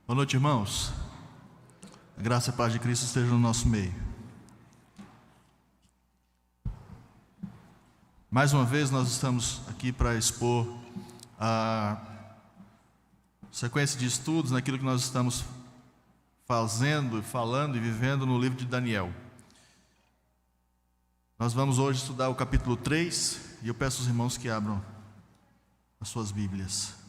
Boa noite, irmãos. A graça e a paz de Cristo estejam no nosso meio. Mais uma vez nós estamos aqui para expor a sequência de estudos naquilo que nós estamos fazendo, falando e vivendo no livro de Daniel. Nós vamos hoje estudar o capítulo 3 e eu peço aos irmãos que abram as suas Bíblias.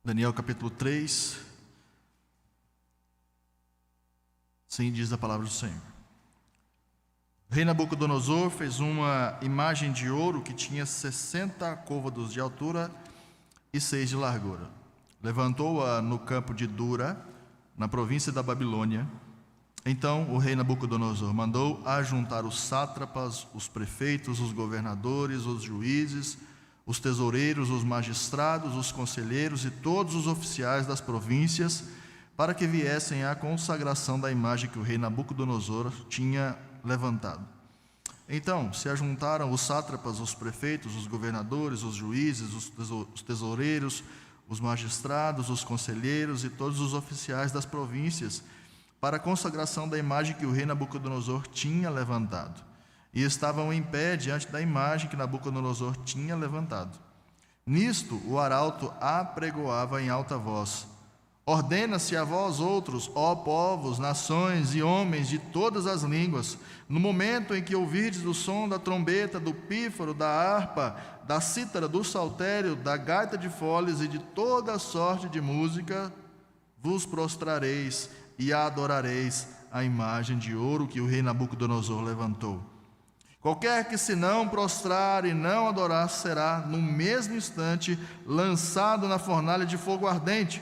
Daniel capítulo 3, assim diz a palavra do Senhor. O rei Nabucodonosor fez uma imagem de ouro que tinha 60 côvados de altura e 6 de largura. Levantou-a no campo de Dura, na província da Babilônia. Então o rei Nabucodonosor mandou ajuntar os sátrapas, os prefeitos, os governadores, os juízes, os tesoureiros, os magistrados, os conselheiros e todos os oficiais das províncias, para que viessem à consagração da imagem que o rei Nabucodonosor tinha levantado. Então se ajuntaram os sátrapas, os prefeitos, os governadores, os juízes, os tesoureiros, os magistrados, os conselheiros e todos os oficiais das províncias, para a consagração da imagem que o rei Nabucodonosor tinha levantado. E estavam em pé diante da imagem que Nabucodonosor tinha levantado. Nisto o arauto apregoava em alta voz: ordena-se a vós outros, ó povos, nações e homens de todas as línguas, no momento em que ouvirdes o som da trombeta, do pífaro, da harpa, da cítara, do saltério, da gaita de foles e de toda sorte de música, vos prostrareis e adorareis a imagem de ouro que o rei Nabucodonosor levantou. Qualquer que se não prostrar e não adorar será, no mesmo instante, lançado na fornalha de fogo ardente.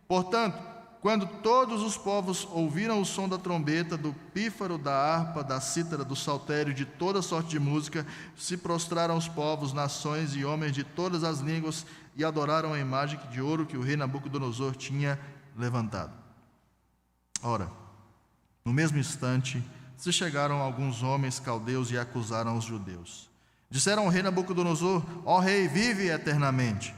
Portanto, quando todos os povos ouviram o som da trombeta, do pífaro, da harpa, da cítara, do saltério e de toda sorte de música, se prostraram os povos, nações e homens de todas as línguas e adoraram a imagem de ouro que o rei Nabucodonosor tinha levantado. Ora, no mesmo instante, se chegaram alguns homens caldeus e acusaram os judeus. Disseram ao rei Nabucodonosor: ó rei, vive eternamente.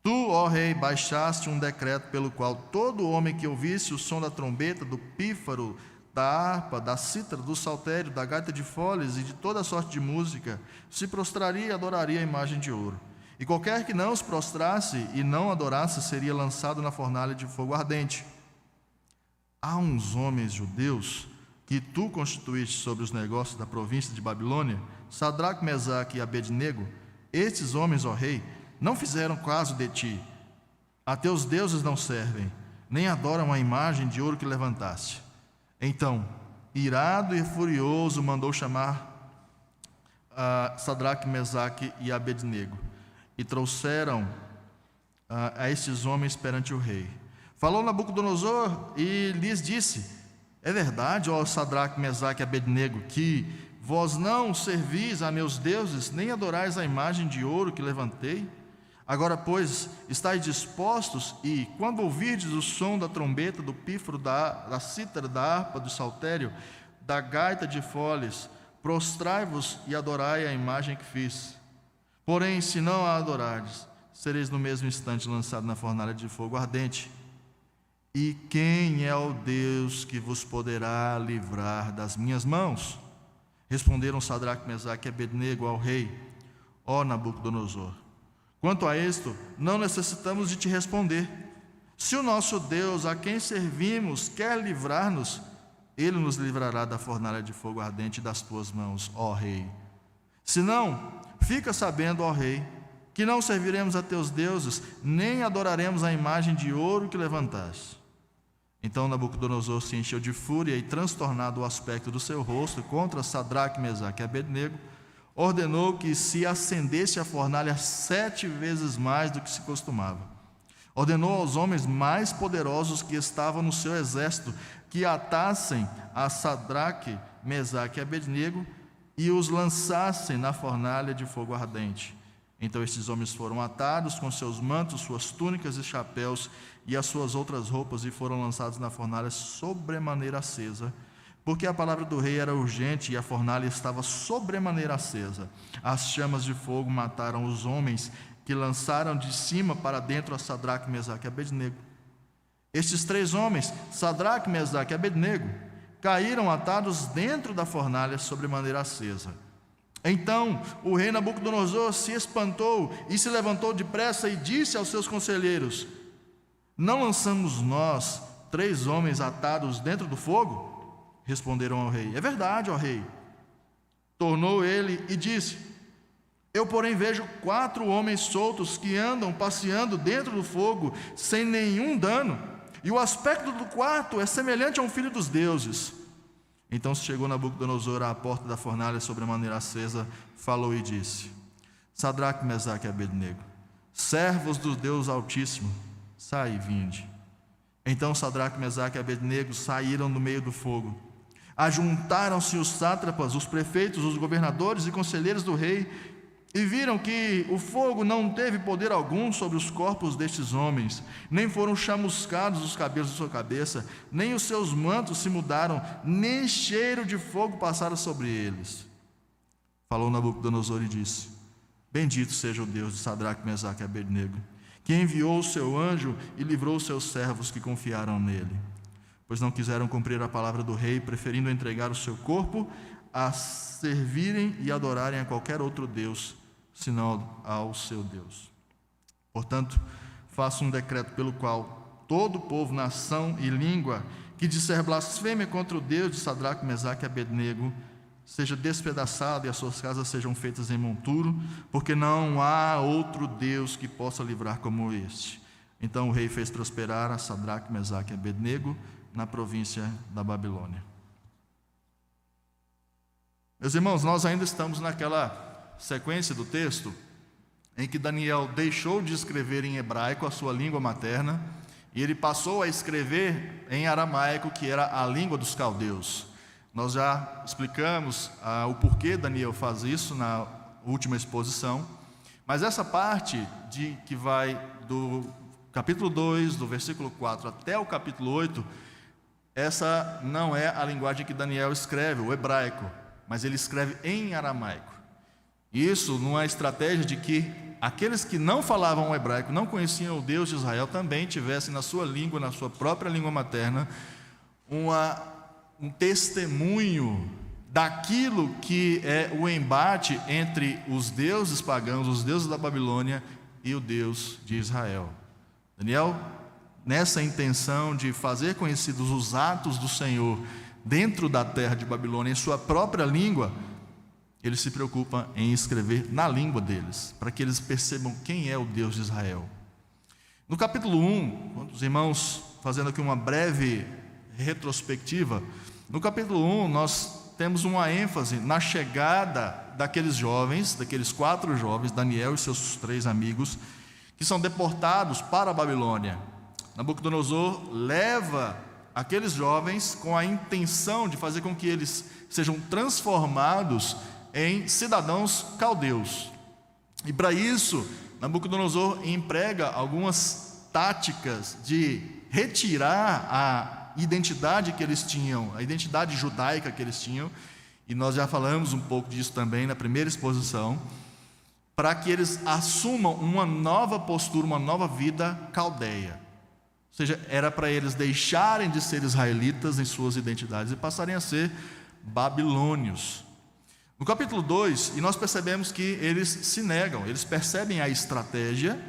Tu, ó rei, baixaste um decreto pelo qual todo homem que ouvisse o som da trombeta, do pífaro, da harpa, da cítara, do saltério, da gaita de foles e de toda sorte de música, se prostraria e adoraria a imagem de ouro. E qualquer que não se prostrasse e não adorasse seria lançado na fornalha de fogo ardente. Há uns homens judeus que tu constituíste sobre os negócios da província de Babilônia, Sadraque, Mesaque e Abednego. Estes homens, ó rei, não fizeram caso de ti. A teus deuses não servem, nem adoram a imagem de ouro que levantaste. Então, irado e furioso, mandou chamar Sadraque, Mesaque e Abednego, e trouxeram a estes homens perante o rei. Falou Nabucodonosor e lhes disse: é verdade, ó Sadraque, Mesaque e Abednego, que vós não servis a meus deuses, nem adorais a imagem de ouro que levantei? Agora, pois, estáis dispostos e, quando ouvirdes o som da trombeta, do pífaro, da cítara, da harpa, do saltério, da gaita de foles, prostrai-vos e adorai a imagem que fiz. Porém, se não a adorardes, sereis no mesmo instante lançado na fornalha de fogo ardente. E quem é o Deus que vos poderá livrar das minhas mãos? Responderam Sadraque, Mesaque e Abednego ao rei: ó Nabucodonosor, quanto a isto, não necessitamos de te responder. Se o nosso Deus, a quem servimos, quer livrar-nos, ele nos livrará da fornalha de fogo ardente das tuas mãos, ó rei. Se não, fica sabendo, ó rei, que não serviremos a teus deuses, nem adoraremos a imagem de ouro que levantaste. Então Nabucodonosor se encheu de fúria e, transtornado o aspecto do seu rosto, contra Sadraque, Mesaque e Abednego, ordenou que se acendesse a fornalha 7 vezes mais do que se costumava. Ordenou aos homens mais poderosos que estavam no seu exército que atassem a Sadraque, Mesaque e Abednego e os lançassem na fornalha de fogo ardente. Então estes homens foram atados com seus mantos, suas túnicas e chapéus e as suas outras roupas e foram lançados na fornalha sobremaneira acesa, porque a palavra do rei era urgente e a fornalha estava sobremaneira acesa. As chamas de fogo mataram os homens que lançaram de cima para dentro a Sadraque, Mesaque e Abednego. Estes 3 homens, Sadraque, Mesaque e Abednego, caíram atados dentro da fornalha sobremaneira acesa. Então o rei Nabucodonosor se espantou e se levantou depressa e disse aos seus conselheiros: não lançamos nós 3 homens atados dentro do fogo? Responderam ao rei: é verdade, ó rei. Tornou ele e disse: eu, porém, vejo 4 homens soltos que andam passeando dentro do fogo sem nenhum dano, e o aspecto do quarto é semelhante a um filho dos deuses. Então chegou Nabucodonosor à porta da fornalha sobremaneira acesa, falou e disse: Sadraque, Mesaque e Abednego, servos do Deus Altíssimo, sai e vinde. Então Sadraque, Mesaque e Abednego saíram do meio do fogo. Ajuntaram-se os sátrapas, os prefeitos, os governadores e conselheiros do rei, e viram que o fogo não teve poder algum sobre os corpos destes homens, nem foram chamuscados os cabelos de sua cabeça, nem os seus mantos se mudaram, nem cheiro de fogo passaram sobre eles. Falou Nabucodonosor e disse: bendito seja o Deus de Sadraque, Mesaque e Abednego, que enviou o seu anjo e livrou os seus servos que confiaram nele, pois não quiseram cumprir a palavra do rei, preferindo entregar o seu corpo a servirem e adorarem a qualquer outro Deus, senão ao seu Deus. Portanto, faço um decreto pelo qual todo povo, nação e língua que disser blasfêmia contra o Deus de Sadraque, Mesaque e Abednego seja despedaçado e as suas casas sejam feitas em monturo, porque não há outro Deus que possa livrar como este. Então o rei fez prosperar a Sadraque, Mesaque e Abednego na província da Babilônia. Meus irmãos, nós ainda estamos naquela sequência do texto em que Daniel deixou de escrever em hebraico, a sua língua materna, e ele passou a escrever em aramaico, que era a língua dos caldeus. Nós já explicamos o porquê Daniel faz isso na última exposição, mas essa parte que vai do capítulo 2, do versículo 4 até o capítulo 8, essa não é a linguagem que Daniel escreve, o hebraico, mas ele escreve em aramaico. Isso numa estratégia de que aqueles que não falavam o hebraico, não conheciam o Deus de Israel, também tivessem na sua língua, na sua própria língua materna, um testemunho daquilo que é o embate entre os deuses pagãos, os deuses da Babilônia e o Deus de Israel. Daniel, nessa intenção de fazer conhecidos os atos do Senhor dentro da terra de Babilônia, em sua própria língua, ele se preocupa em escrever na língua deles, para que eles percebam quem é o Deus de Israel. No capítulo 1, os irmãos, fazendo aqui uma breve retrospectiva, no capítulo 1 nós temos uma ênfase na chegada daqueles jovens, daqueles 4 jovens, Daniel e seus 3 amigos, que são deportados para a Babilônia. Nabucodonosor leva aqueles jovens com a intenção de fazer com que eles sejam transformados em cidadãos caldeus. E para isso, Nabucodonosor emprega algumas táticas de retirar a identidade que eles tinham, a identidade judaica que eles tinham, e nós já falamos um pouco disso também na primeira exposição, para que eles assumam uma nova postura, uma nova vida caldeia. Ou seja, era para eles deixarem de ser israelitas em suas identidades e passarem a ser babilônios. No capítulo 2, e nós percebemos que eles se negam, eles percebem a estratégia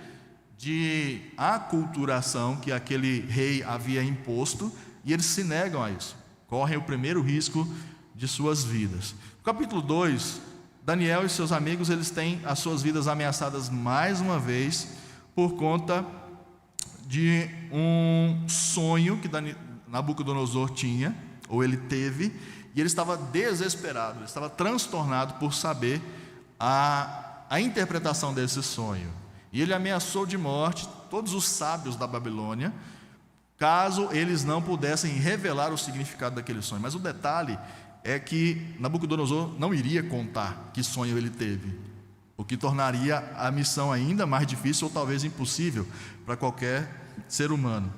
de aculturação que aquele rei havia imposto, e eles se negam a isso, correm o primeiro risco de suas vidas. No capítulo 2, Daniel e seus amigos, eles têm as suas vidas ameaçadas mais uma vez, por conta de um sonho que Nabucodonosor tinha, ou ele teve, e ele estava desesperado, ele estava transtornado por saber a interpretação desse sonho. E ele ameaçou de morte todos os sábios da Babilônia, caso eles não pudessem revelar o significado daquele sonho. Mas o detalhe é que Nabucodonosor não iria contar que sonho ele teve, o que tornaria a missão ainda mais difícil ou talvez impossível para qualquer ser humano.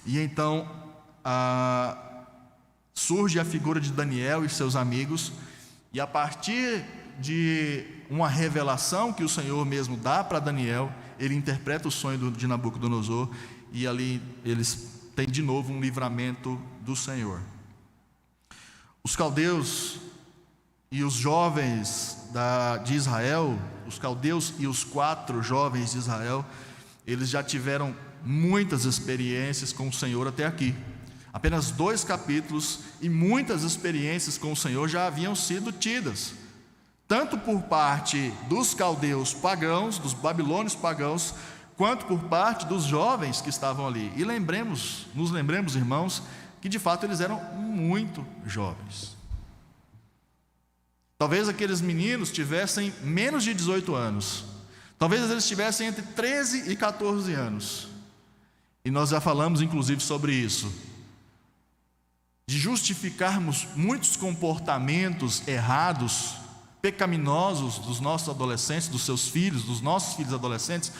E então surge a figura de Daniel e seus amigos, e a partir de uma revelação que o Senhor mesmo dá para Daniel, ele interpreta o sonho de Nabucodonosor, e ali eles têm de novo um livramento do Senhor. Os caldeus e os jovens de Israel, os caldeus e os 4 jovens de Israel, eles já tiveram muitas experiências com o Senhor até aqui. Apenas 2 capítulos e muitas experiências com o Senhor já haviam sido tidas, tanto por parte dos caldeus pagãos, dos babilônios pagãos, quanto por parte dos jovens que estavam ali. E nos lembremos, irmãos, que de fato eles eram muito jovens. Talvez aqueles meninos tivessem menos de 18 anos, talvez eles tivessem entre 13 e 14 anos, e nós já falamos inclusive sobre isso, de justificarmos muitos comportamentos errados, pecaminosos dos nossos adolescentes, dos seus filhos, dos nossos filhos adolescentes,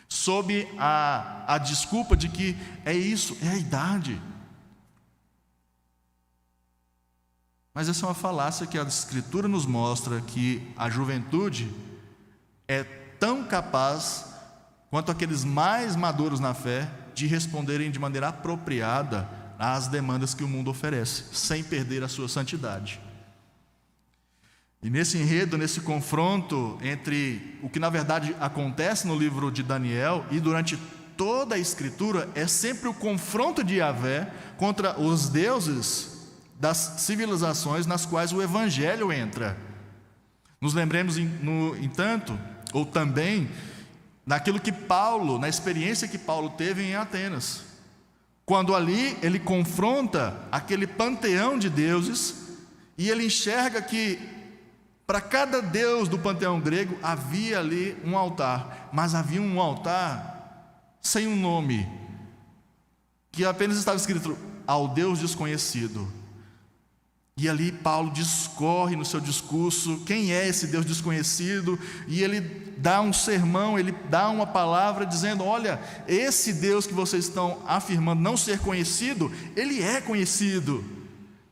sob a desculpa de que é isso, é a idade. Mas essa é uma falácia que a Escritura nos mostra, que a juventude é tão capaz quanto aqueles mais maduros na fé de responderem de maneira apropriada às demandas que o mundo oferece, sem perder a sua santidade. E nesse enredo, nesse confronto entre o que na verdade acontece no livro de Daniel e durante toda a Escritura, é sempre o confronto de Yahvé contra os deuses das civilizações nas quais o Evangelho entra. Nos lembremos, entanto, ou também, naquilo que Paulo, na experiência que Paulo teve em Atenas, quando ali ele confronta aquele panteão de deuses, e ele enxerga que para cada deus do panteão grego havia ali um altar, mas havia um altar sem um nome, que apenas estava escrito ao Deus desconhecido. E ali Paulo discorre no seu discurso quem é esse Deus desconhecido, e ele dá um sermão, ele dá uma palavra dizendo: olha, esse Deus que vocês estão afirmando não ser conhecido, ele é conhecido.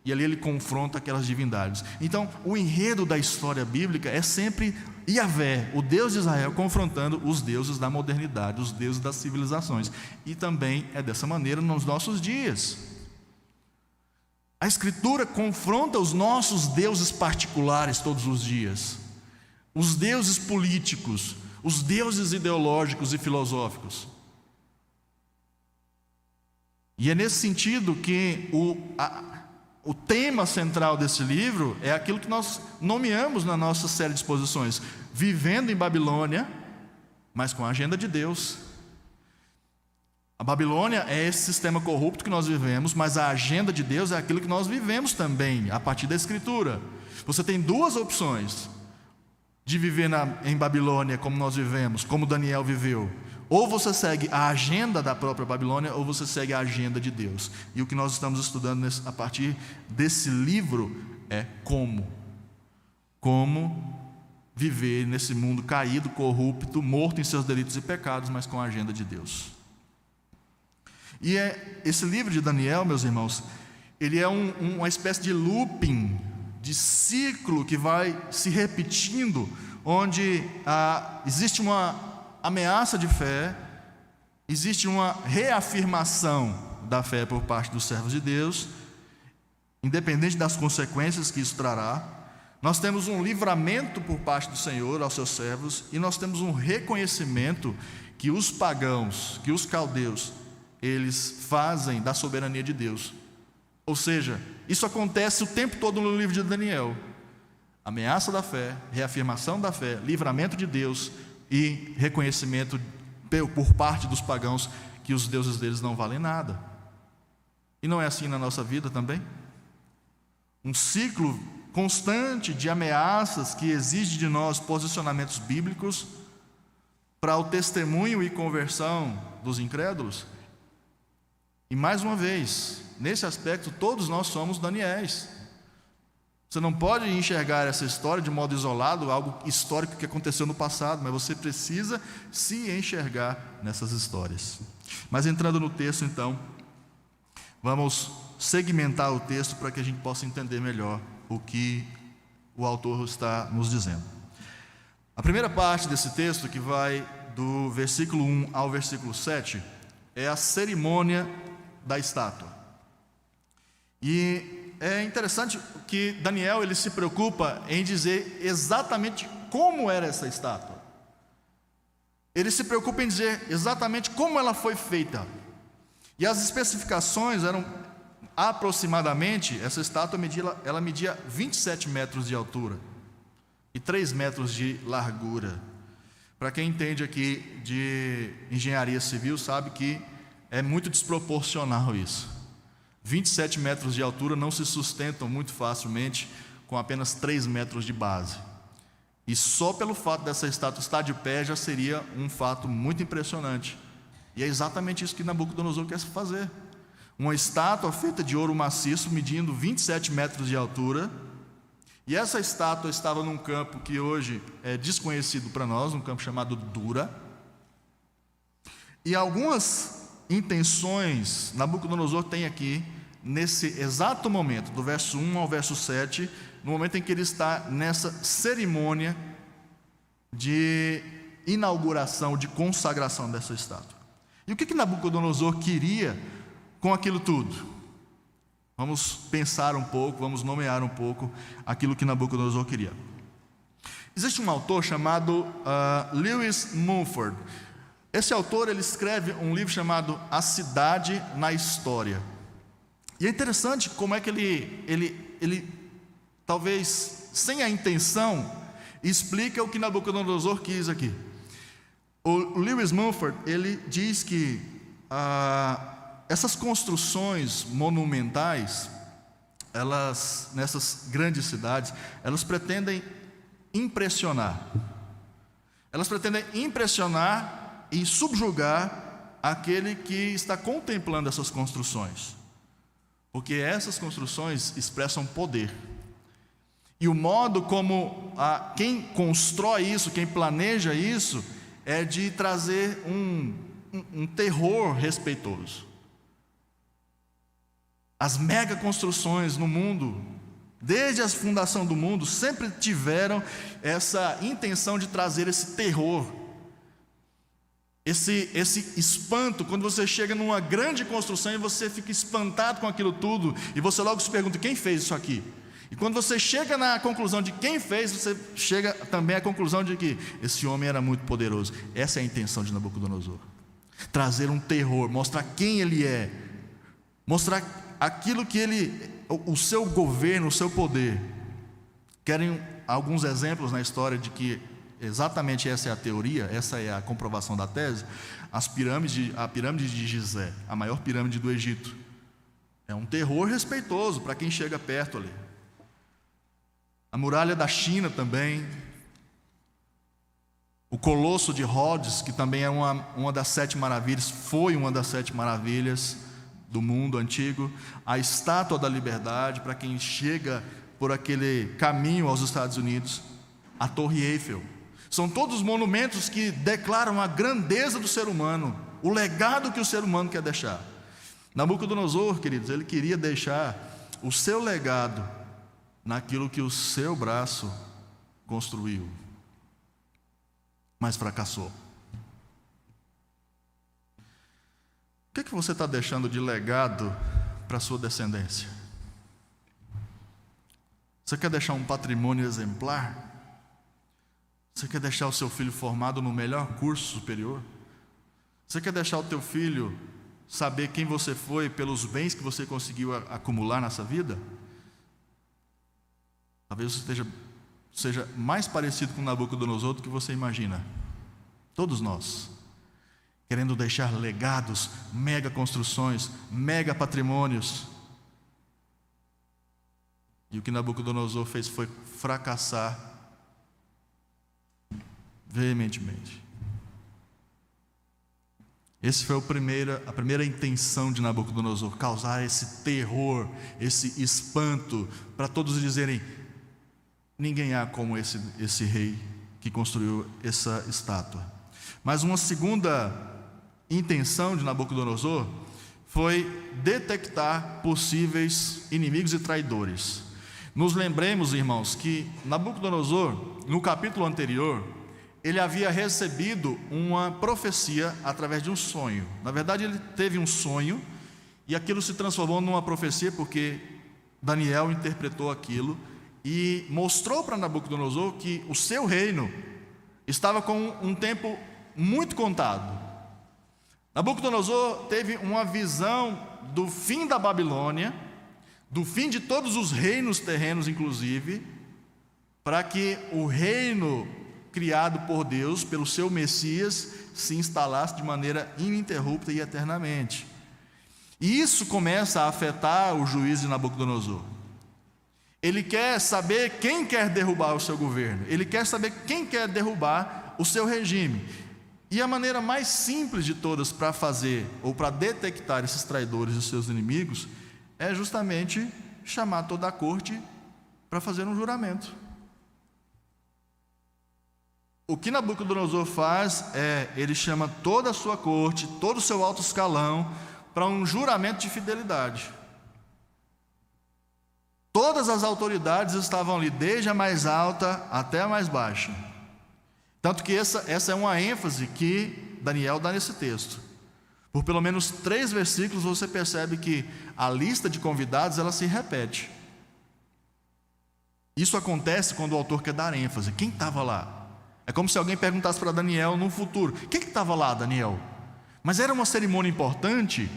E ali ele confronta aquelas divindades. Então, o enredo da história bíblica é sempre Yahvé, o Deus de Israel, confrontando os deuses da modernidade, os deuses das civilizações. E também é dessa maneira nos nossos dias. A Escritura confronta os nossos deuses particulares todos os dias, os deuses políticos, os deuses ideológicos e filosóficos. E é nesse sentido que o tema central desse livro é aquilo que nós nomeamos na nossa série de exposições: vivendo em Babilônia, mas com a agenda de Deus. A Babilônia é esse sistema corrupto que nós vivemos, mas a agenda de Deus é aquilo que nós vivemos também, a partir da Escritura. Você tem 2 opções de viver em Babilônia como nós vivemos, como Daniel viveu. Ou você segue a agenda da própria Babilônia, ou você segue a agenda de Deus. E o que nós estamos estudando a partir desse livro é como viver nesse mundo caído, corrupto, morto em seus delitos e pecados, mas com a agenda de Deus. E esse livro de Daniel, meus irmãos, ele é uma espécie de looping, de ciclo que vai se repetindo, onde existe uma ameaça de fé, existe uma reafirmação da fé por parte dos servos de Deus, independente das consequências que isso trará. Nós temos um livramento por parte do Senhor aos seus servos, e nós temos um reconhecimento que os pagãos, que os caldeus, eles fazem da soberania de Deus. Ou seja, isso acontece o tempo todo no livro de Daniel. Ameaça da fé, reafirmação da fé, livramento de Deus e reconhecimento por parte dos pagãos que os deuses deles não valem nada. E não é assim na nossa vida também? Um ciclo constante de ameaças que exige de nós posicionamentos bíblicos para o testemunho e conversão dos incrédulos. E mais uma vez, nesse aspecto, todos nós somos Daniéis. Você não pode enxergar essa história de modo isolado, algo histórico que aconteceu no passado, mas você precisa se enxergar nessas histórias. Mas entrando no texto, então, vamos segmentar o texto para que a gente possa entender melhor o que o autor está nos dizendo. A primeira parte desse texto, que vai do versículo 1 ao versículo 7, é a cerimônia da estátua. E é interessante que Daniel ele se preocupa em dizer exatamente como era essa estátua. Ele se preocupa em dizer exatamente como ela foi feita. E as especificações eram aproximadamente, essa estátua media 27 metros de altura e 3 metros de largura. Para quem entende aqui de engenharia civil, sabe que é muito desproporcional isso. 27 metros de altura não se sustentam muito facilmente com apenas 3 metros de base. E só pelo fato dessa estátua estar de pé já seria um fato muito impressionante. E é exatamente isso que Nabucodonosor quer fazer. Uma estátua feita de ouro maciço, medindo 27 metros de altura. E essa estátua estava num campo que hoje é desconhecido para nós, um campo chamado Dura. E algumas intenções Nabucodonosor tem aqui, nesse exato momento, do verso 1 ao verso 7, no momento em que ele está nessa cerimônia de inauguração, de consagração dessa estátua. E o que Nabucodonosor queria com aquilo tudo? Vamos pensar um pouco, vamos nomear um pouco aquilo que Nabucodonosor queria. Existe um autor chamado Lewis Mumford. Esse autor ele escreve um livro chamado A Cidade na História. E é interessante como é que ele talvez sem a intenção explica o que Nabucodonosor quis aqui. O Lewis Mumford ele diz que essas construções monumentais, elas nessas grandes cidades, elas pretendem impressionar. Elas pretendem impressionar e subjugar aquele que está contemplando essas construções. Porque essas construções expressam poder. E o modo como quem constrói isso, quem planeja isso, é de trazer um terror respeitoso. As mega construções no mundo, desde a fundação do mundo, sempre tiveram essa intenção de trazer esse terror. Esse espanto, quando você chega numa grande construção e você fica espantado com aquilo tudo, e você logo se pergunta, quem fez isso aqui? E quando você chega na conclusão de quem fez, você chega também à conclusão de que esse homem era muito poderoso. Essa é a intenção de Nabucodonosor. Trazer um terror, mostrar quem ele é, mostrar aquilo que o seu governo, o seu poder. Querem alguns exemplos na história de que exatamente essa é a teoria, essa é a comprovação da tese? A pirâmide de Gizé, a maior pirâmide do Egito, é um terror respeitoso para quem chega perto ali. A muralha da China também, o Colosso de Rhodes, que também é uma das 7 maravilhas, foi uma das 7 maravilhas do mundo antigo. A Estátua da Liberdade, para quem chega por aquele caminho aos Estados Unidos. A Torre Eiffel. São todos monumentos que declaram a grandeza do ser humano, o legado que o ser humano quer deixar. Nabucodonosor, queridos, ele queria deixar o seu legado naquilo que o seu braço construiu, mas fracassou. O que você está deixando de legado para a sua descendência? Você quer deixar um patrimônio exemplar? Você quer deixar o seu filho formado no melhor curso superior? Você quer deixar o teu filho saber quem você foi pelos bens que você conseguiu acumular nessa vida? Talvez você seja mais parecido com Nabucodonosor do que você imagina. Todos nós, querendo deixar legados, mega construções, mega patrimônios. E o que Nabucodonosor fez foi fracassar veementemente. Essa foi a primeira intenção de Nabucodonosor, causar esse terror, esse espanto, para todos dizerem: ninguém há como esse rei que construiu essa estátua. Mas uma segunda intenção de Nabucodonosor foi detectar possíveis inimigos e traidores. Nos lembremos, irmãos, que Nabucodonosor, no capítulo anterior, ele havia recebido uma profecia através de um sonho. Na verdade, ele teve um sonho e aquilo se transformou numa profecia, porque Daniel interpretou aquilo e mostrou para Nabucodonosor que o seu reino estava com um tempo muito contado. Nabucodonosor teve uma visão do fim da Babilônia, do fim de todos os reinos terrenos, inclusive, para que o reino criado por Deus, pelo seu Messias, se instalasse de maneira ininterrupta e eternamente. E isso começa a afetar o juízo de Nabucodonosor. Ele quer saber quem quer derrubar o seu governo, ele quer saber quem quer derrubar o seu regime. E a maneira mais simples de todas para fazer, ou para detectar esses traidores e os seus inimigos, é justamente chamar toda a corte para fazer um juramento. O que Nabucodonosor faz é, ele chama toda a sua corte, todo o seu alto escalão, para um juramento de fidelidade. Todas as autoridades estavam ali, desde a mais alta até a mais baixa. Tanto que essa é uma ênfase que Daniel dá nesse texto. Por pelo menos 3 versículos você percebe que a lista de convidados ela se repete. Isso acontece quando o autor quer dar ênfase. Quem estava lá? É como se alguém perguntasse para Daniel no futuro: quem que estava lá, Daniel? Mas era uma cerimônia importante?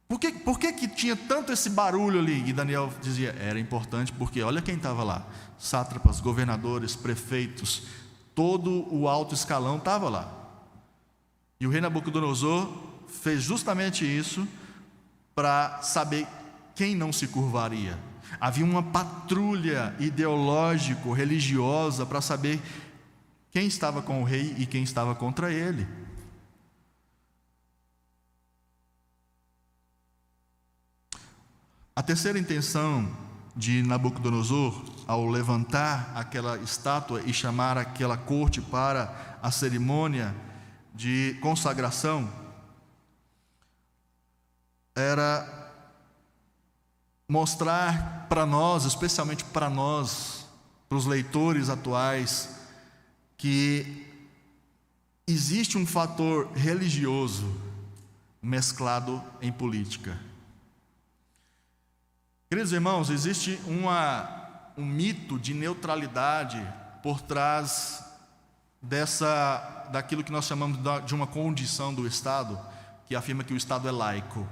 Por que tinha tanto esse barulho ali? E Daniel dizia: era importante porque olha quem estava lá. Sátrapas, governadores, prefeitos, todo o alto escalão estava lá. E o rei Nabucodonosor fez justamente isso para saber quem não se curvaria. Havia uma patrulha ideológico-religiosa para saber quem estava com o rei e quem estava contra ele. A terceira intenção de Nabucodonosor, ao levantar aquela estátua e chamar aquela corte para a cerimônia de consagração, era mostrar para nós, especialmente para nós, para os leitores atuais, que existe um fator religioso mesclado em política. Queridos irmãos, existe um mito de neutralidade por trás daquilo que nós chamamos de uma condição do Estado, que afirma que o Estado é laico.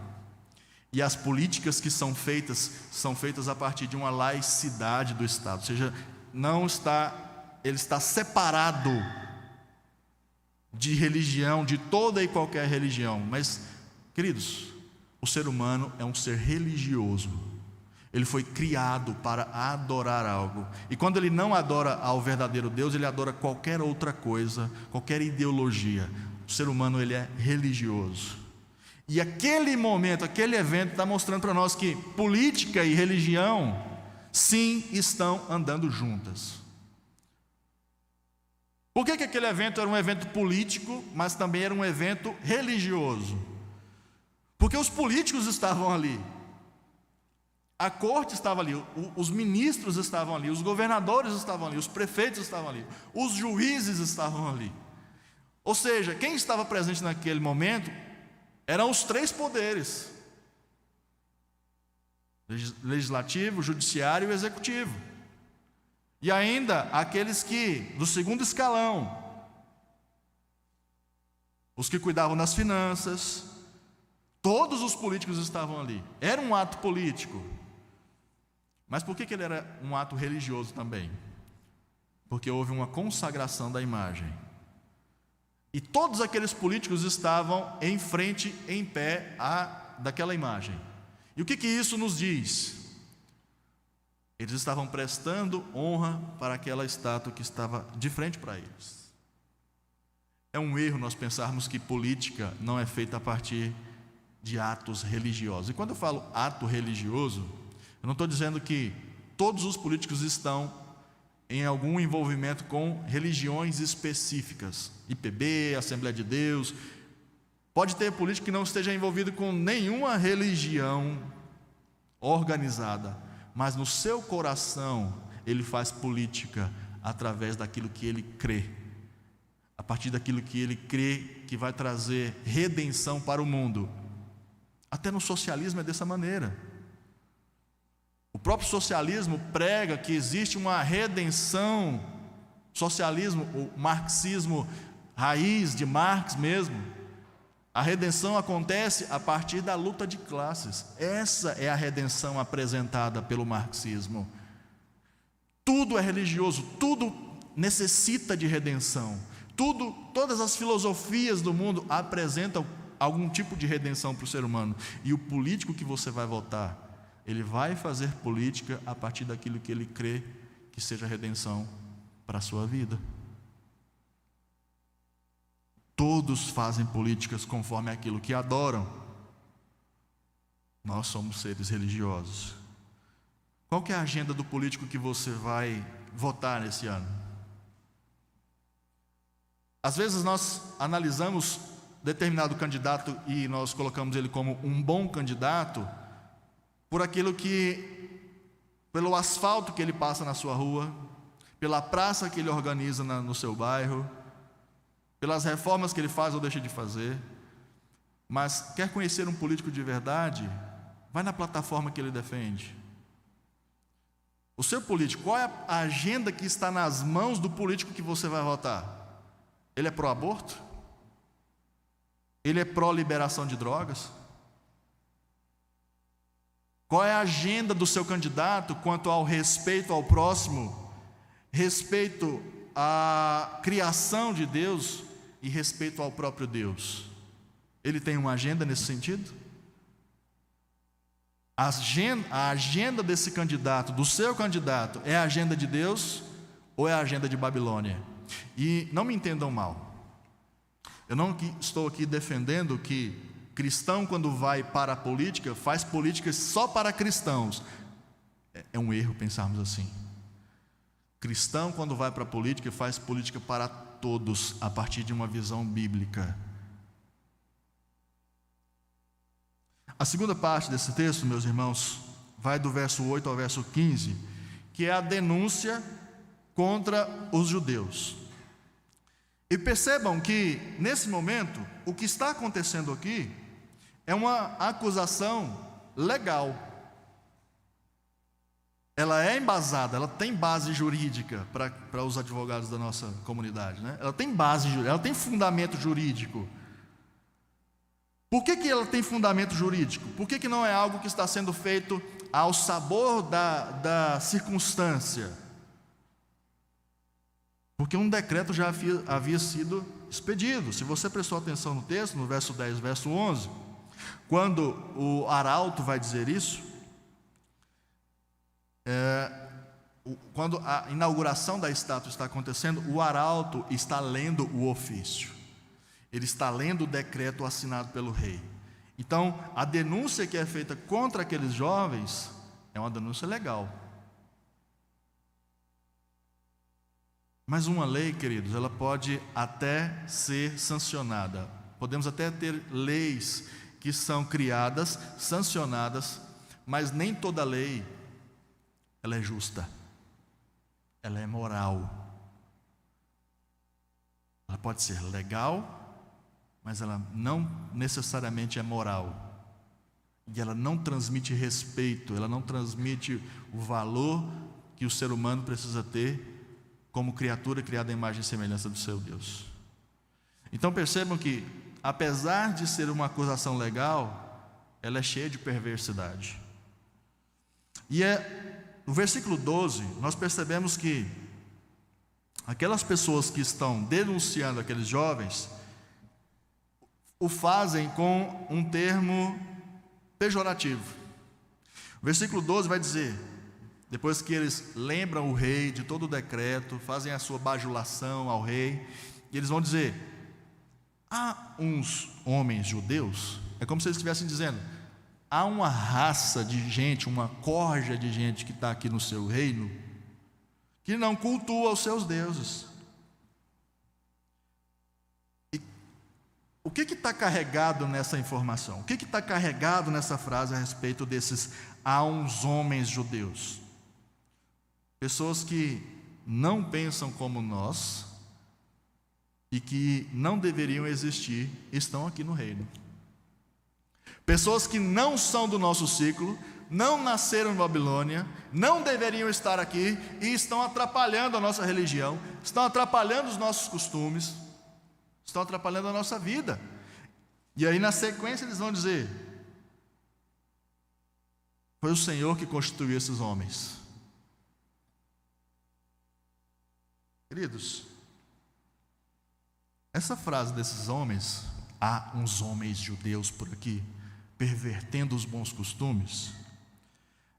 E as políticas que são feitas a partir de uma laicidade do Estado, ou seja, ele está separado de religião, de toda e qualquer religião. Mas, queridos, o ser humano é um ser religioso. Ele foi criado para adorar algo. E quando ele não adora ao verdadeiro Deus, ele adora qualquer outra coisa, qualquer ideologia. O ser humano, ele é religioso. E aquele momento, aquele evento está mostrando para nós que política e religião, sim, estão andando juntas. Por que aquele evento era um evento político, mas também era um evento religioso? Porque os políticos estavam ali, a corte estava ali, os ministros estavam ali, os governadores estavam ali, os prefeitos estavam ali, os juízes estavam ali. Ou seja, quem estava presente naquele momento eram os 3 poderes: legislativo, judiciário e executivo. E ainda aqueles do segundo escalão, os que cuidavam das finanças. Todos os políticos estavam ali. Era um ato político. Mas por que ele era um ato religioso também? Porque houve uma consagração da imagem. E todos aqueles políticos estavam em frente, em pé daquela imagem. E o que isso nos diz? Eles estavam prestando honra para aquela estátua que estava de frente para eles. É um erro nós pensarmos que política não é feita a partir de atos religiosos. E quando eu falo ato religioso, eu não estou dizendo que todos os políticos estão em algum envolvimento com religiões específicas, IPB, Assembleia de Deus. Pode ter político que não esteja envolvido com nenhuma religião organizada, mas no seu coração ele faz política através daquilo que ele crê, a partir daquilo que ele crê que vai trazer redenção para o mundo. Até no socialismo é dessa maneira. O próprio socialismo prega que existe uma redenção. Socialismo, o marxismo raiz de Marx mesmo, a redenção acontece a partir da luta de classes. Essa é a redenção apresentada pelo marxismo. Tudo é religioso, tudo necessita de redenção. Todas as filosofias do mundo apresentam algum tipo de redenção para o ser humano. E o político que você vai votar, ele vai fazer política a partir daquilo que ele crê que seja redenção para a sua vida. Todos fazem políticas conforme aquilo que adoram. Nós somos seres religiosos. Qual que é a agenda do político que você vai votar nesse ano? Às vezes nós analisamos determinado candidato e nós colocamos ele como um bom candidato por aquilo pelo asfalto que ele passa na sua rua, pela praça que ele organiza no seu bairro, pelas reformas que ele faz ou deixa de fazer. Mas quer conhecer um político de verdade? Vai na plataforma que ele defende. O seu político, qual é a agenda que está nas mãos do político que você vai votar? Ele é pró-aborto? Ele é pró-liberação de drogas? Qual é a agenda do seu candidato quanto ao respeito ao próximo, respeito à criação de Deus e respeito ao próprio Deus? Ele tem uma agenda nesse sentido? A agenda desse candidato, do seu candidato, é a agenda de Deus ou é a agenda de Babilônia? E não me entendam mal, eu não estou aqui defendendo que cristão, quando vai para a política, faz política só para cristãos. É um erro pensarmos assim. Cristão, quando vai para a política, faz política para todos, a partir de uma visão bíblica. A segunda parte desse texto, meus irmãos, vai do verso 8 ao verso 15, que é a denúncia contra os judeus. E percebam que, nesse momento, o que está acontecendo aqui é uma acusação legal. Ela é embasada, ela tem base jurídica para os advogados da nossa comunidade, né? Ela tem base jurídica, ela tem fundamento jurídico. Por que ela tem fundamento jurídico? Por que não é algo que está sendo feito ao sabor da circunstância? Porque um decreto já havia sido expedido. Se você prestou atenção no texto, no verso 10, verso 11, quando o arauto vai dizer isso, quando a inauguração da estátua está acontecendo, o arauto está lendo o ofício. Ele está lendo o decreto assinado pelo rei. Então, a denúncia que é feita contra aqueles jovens é uma denúncia legal. Mas uma lei, queridos, ela pode até ser sancionada. Podemos até ter leis que são criadas, sancionadas, mas nem toda lei ela é justa. Ela é moral. Ela pode ser legal, mas ela não necessariamente é moral. E ela não transmite respeito, ela não transmite o valor que o ser humano precisa ter como criatura criada à imagem e semelhança do seu Deus. Então percebam que, apesar de ser uma acusação legal, ela é cheia de perversidade. E no versículo 12, nós percebemos que aquelas pessoas que estão denunciando aqueles jovens o fazem com um termo pejorativo. O versículo 12 vai dizer: depois que eles lembram o rei de todo o decreto, fazem a sua bajulação ao rei, e eles vão dizer: há uns homens judeus, é como se eles estivessem dizendo: há uma raça de gente, uma corja de gente que está aqui no seu reino, que não cultua os seus deuses. E o que está carregado nessa informação? O que está carregado nessa frase a respeito desses há uns homens judeus? Pessoas que não pensam como nós e que não deveriam existir, estão aqui no reino. Pessoas que não são do nosso ciclo, não nasceram em Babilônia, não deveriam estar aqui e estão atrapalhando a nossa religião, estão atrapalhando os nossos costumes, estão atrapalhando a nossa vida. E aí na sequência eles vão dizer: foi o Senhor que constituiu esses homens. Queridos, essa frase desses homens, há uns homens judeus por aqui, pervertendo os bons costumes,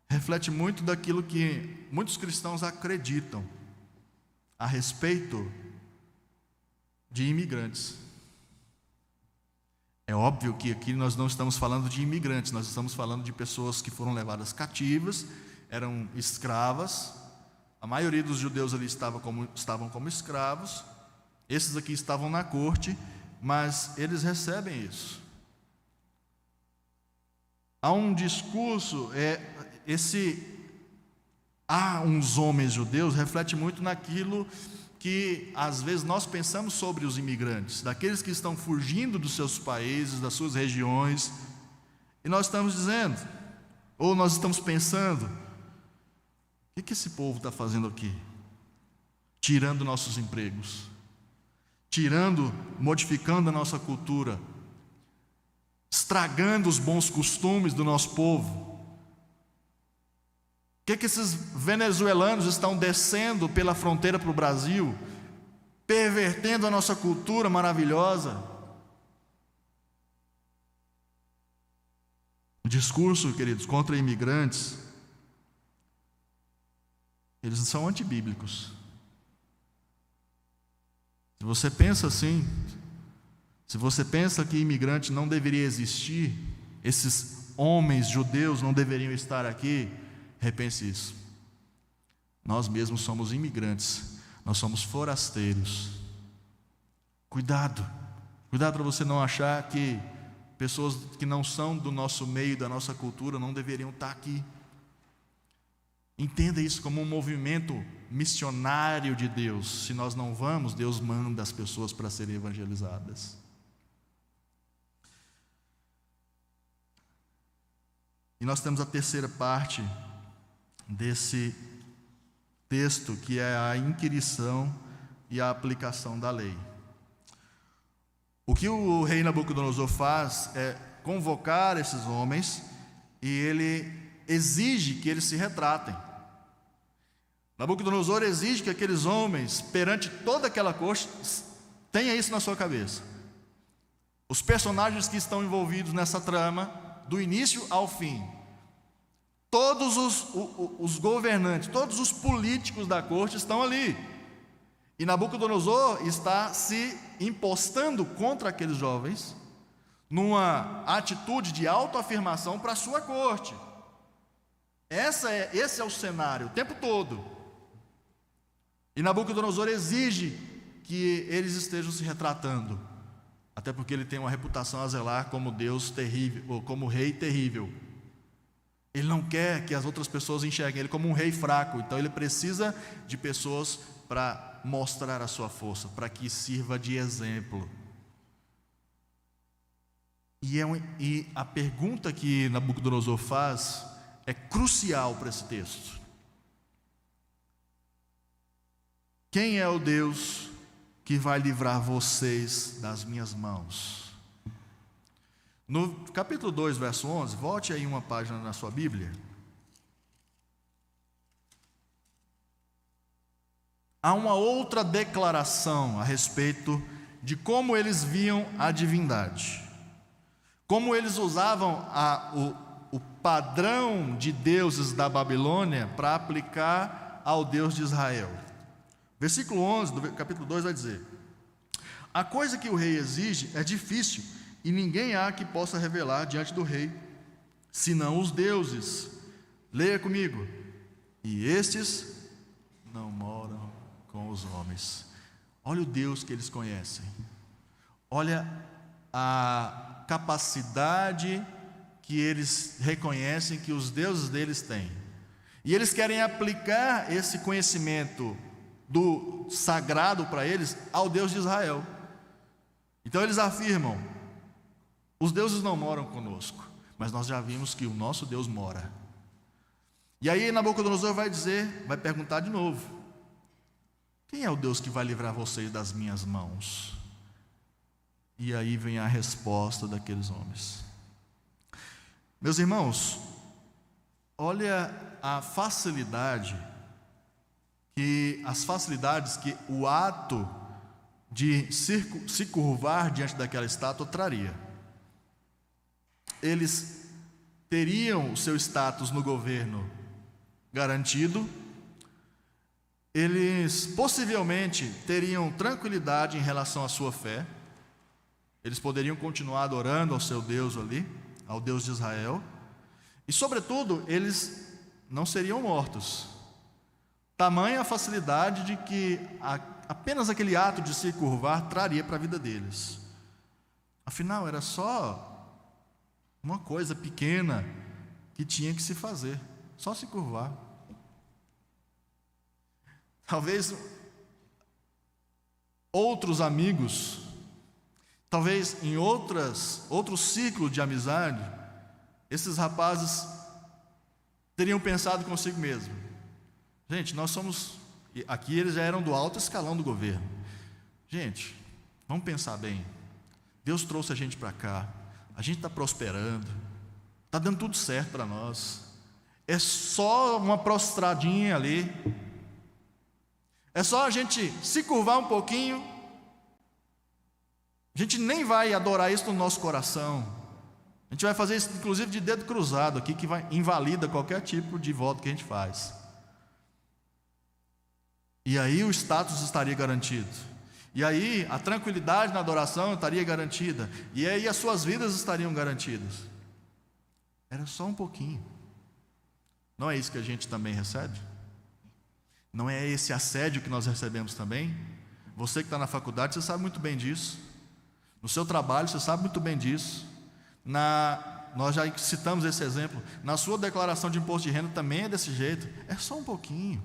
reflete muito daquilo que muitos cristãos acreditam a respeito de imigrantes. É óbvio que aqui nós não estamos falando de imigrantes, nós estamos falando de pessoas que foram levadas cativas, eram escravas. A maioria dos judeus ali estavam como escravos. Esses aqui estavam na corte, mas eles recebem isso. Há um discurso, há uns homens judeus, reflete muito naquilo que às vezes nós pensamos sobre os imigrantes, daqueles que estão fugindo dos seus países, das suas regiões, e nós estamos dizendo, ou nós estamos pensando: o que esse povo está fazendo aqui? Tirando nossos empregos, modificando a nossa cultura, estragando os bons costumes do nosso povo. O que esses venezuelanos estão descendo pela fronteira para o Brasil, pervertendo a nossa cultura maravilhosa? O discurso, queridos, contra imigrantes, eles são antibíblicos. Se você pensa assim, se você pensa que imigrante não deveria existir, esses homens judeus não deveriam estar aqui, repense isso. Nós mesmos somos imigrantes, nós somos forasteiros. Cuidado para você não achar que pessoas que não são do nosso meio, da nossa cultura, não deveriam estar aqui. Entenda isso como um movimento missionário de Deus. Se nós não vamos, Deus manda as pessoas para serem evangelizadas. E nós temos a terceira parte desse texto, que é a inquirição e a aplicação da lei. O que o rei Nabucodonosor faz é convocar esses homens e ele exige que eles se retratem. Nabucodonosor exige que aqueles homens, perante toda aquela corte, tenha isso na sua cabeça. Os personagens que estão envolvidos nessa trama, do início ao fim, todos os governantes, todos os políticos da corte estão ali. E Nabucodonosor está se impostando contra aqueles jovens, numa atitude de autoafirmação para a sua corte. Esse é o cenário, o tempo todo. E Nabucodonosor exige que eles estejam se retratando, até porque ele tem uma reputação a zelar como Deus terrível, ou como rei terrível. Ele não quer que as outras pessoas enxerguem ele como um rei fraco, então ele precisa de pessoas para mostrar a sua força, para que sirva de exemplo. E a pergunta que Nabucodonosor faz é crucial para esse texto. Quem é o Deus que vai livrar vocês das minhas mãos? No capítulo 2, verso 11, volte aí uma página na sua Bíblia. Há uma outra declaração a respeito de como eles viam a divindade, como eles usavam o padrão de deuses da Babilônia para aplicar ao Deus de Israel. Versículo 11 do capítulo 2 vai dizer: a coisa que o rei exige é difícil, e ninguém há que possa revelar diante do rei, senão os deuses. Leia comigo: e estes não moram com os homens. Olha o Deus que eles conhecem, olha a capacidade que eles reconhecem que os deuses deles têm, e eles querem aplicar esse conhecimento do sagrado para eles ao Deus de Israel. Então eles afirmam: os deuses não moram conosco, mas nós já vimos que o nosso Deus mora. E aí Nabucodonosor vai perguntar de novo: quem é o Deus que vai livrar vocês das minhas mãos? E aí vem a resposta daqueles homens. Meus irmãos, olha as facilidades que o ato de se curvar diante daquela estátua traria. Eles teriam o seu status no governo garantido, eles possivelmente teriam tranquilidade em relação à sua fé, eles poderiam continuar adorando ao seu Deus ali, ao Deus de Israel, e sobretudo eles não seriam mortos. Tamanha a facilidade de que apenas aquele ato de se curvar traria para a vida deles. Afinal, era só uma coisa pequena que tinha que se fazer, só se curvar. Talvez outros amigos, talvez em outro ciclo de amizade, esses rapazes teriam pensado consigo mesmo: gente, nós somos, aqui eles já eram do alto escalão do governo, gente, vamos pensar bem, Deus trouxe a gente para cá, a gente está prosperando, está dando tudo certo para nós, é só uma prostradinha ali, é só a gente se curvar um pouquinho, a gente nem vai adorar isso no nosso coração, a gente vai fazer isso inclusive de dedo cruzado aqui, que invalida qualquer tipo de voto que a gente faz. E aí o status estaria garantido, e aí a tranquilidade na adoração estaria garantida, e aí as suas vidas estariam garantidas. Era só um pouquinho. Não é isso que a gente também recebe? Não é esse assédio que nós recebemos também? Você que está na faculdade, você sabe muito bem disso. No seu trabalho, você sabe muito bem disso. Nós já citamos esse exemplo. Na sua declaração de imposto de renda também é desse jeito. É só um pouquinho.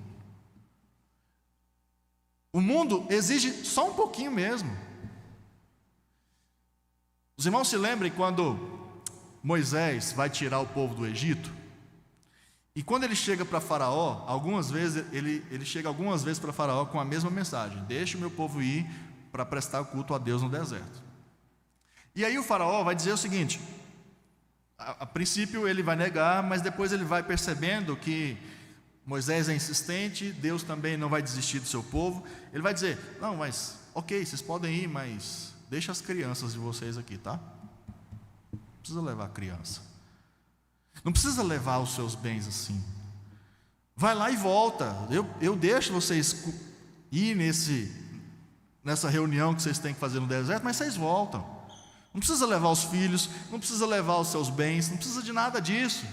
O mundo exige só um pouquinho mesmo. Os irmãos se lembrem quando Moisés vai tirar o povo do Egito? E quando ele chega para Faraó, algumas vezes ele chega algumas vezes para Faraó com a mesma mensagem: deixe o meu povo ir para prestar culto a Deus no deserto. E aí o Faraó vai dizer o seguinte: a princípio ele vai negar, mas depois ele vai percebendo que Moisés é insistente, Deus também não vai desistir do seu povo. Ele vai dizer: não, mas ok, vocês podem ir, mas deixa as crianças de vocês aqui, tá? Não precisa levar a criança, não precisa levar os seus bens assim, vai lá e volta, eu deixo vocês ir nessa reunião que vocês têm que fazer no deserto, mas vocês voltam, não precisa levar os filhos, não precisa levar os seus bens, não precisa de nada disso.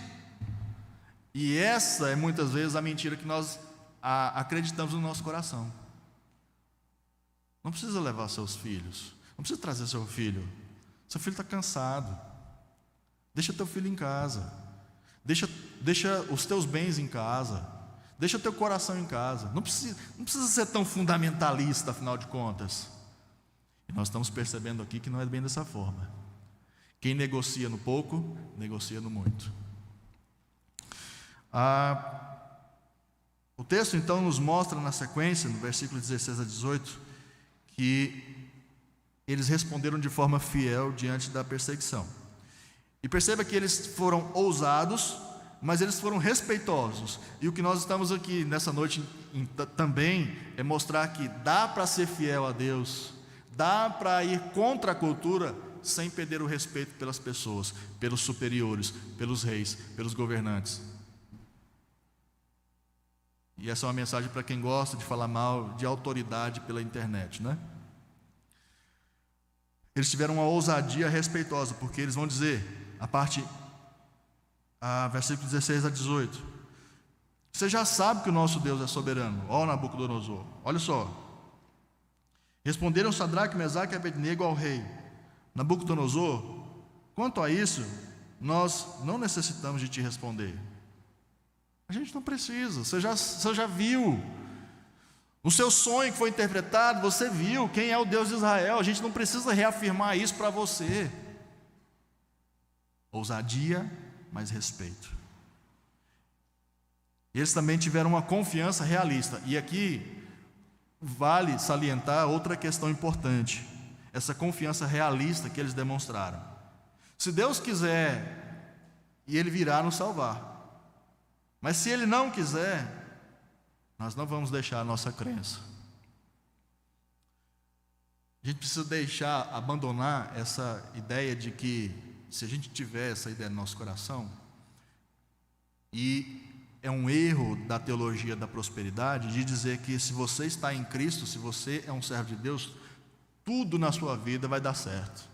E essa é muitas vezes a mentira que nós acreditamos no nosso coração. Não precisa levar seus filhos, não precisa trazer seu filho está cansado, deixa teu filho em casa, deixa os teus bens em casa, deixa teu coração em casa, não precisa ser tão fundamentalista, afinal de contas. E nós estamos percebendo aqui que não é bem dessa forma. Quem negocia no pouco, negocia no muito. O texto então nos mostra na sequência, no versículo 16 a 18, que eles responderam de forma fiel diante da perseguição. E perceba que eles foram ousados, mas eles foram respeitosos. E o que nós estamos aqui nessa noite também é mostrar que dá para ser fiel a Deus, dá para ir contra a cultura sem perder o respeito pelas pessoas, pelos superiores, pelos reis, pelos governantes. E essa é uma mensagem para quem gosta de falar mal de autoridade pela internet, né? Eles tiveram uma ousadia respeitosa, porque eles vão dizer, versículo 16 a 18: você já sabe que o nosso Deus é soberano, ó Nabucodonosor. Olha só. Responderam Sadraque, Mesaque e Abednego ao rei: Nabucodonosor, quanto a isso, nós não necessitamos de te responder. A gente não precisa, você já viu. O seu sonho que foi interpretado, você viu quem é o Deus de Israel. A gente não precisa reafirmar isso para você. Ousadia, mas respeito. Eles também tiveram uma confiança realista. E aqui vale salientar outra questão importante: essa confiança realista que eles demonstraram. Se Deus quiser, Ele virá nos salvar. Mas se Ele não quiser, nós não vamos deixar a nossa crença. A gente precisa abandonar essa ideia de que, se a gente tiver essa ideia no nosso coração, e é um erro da teologia da prosperidade, de dizer que se você está em Cristo, se você é um servo de Deus, tudo na sua vida vai dar certo.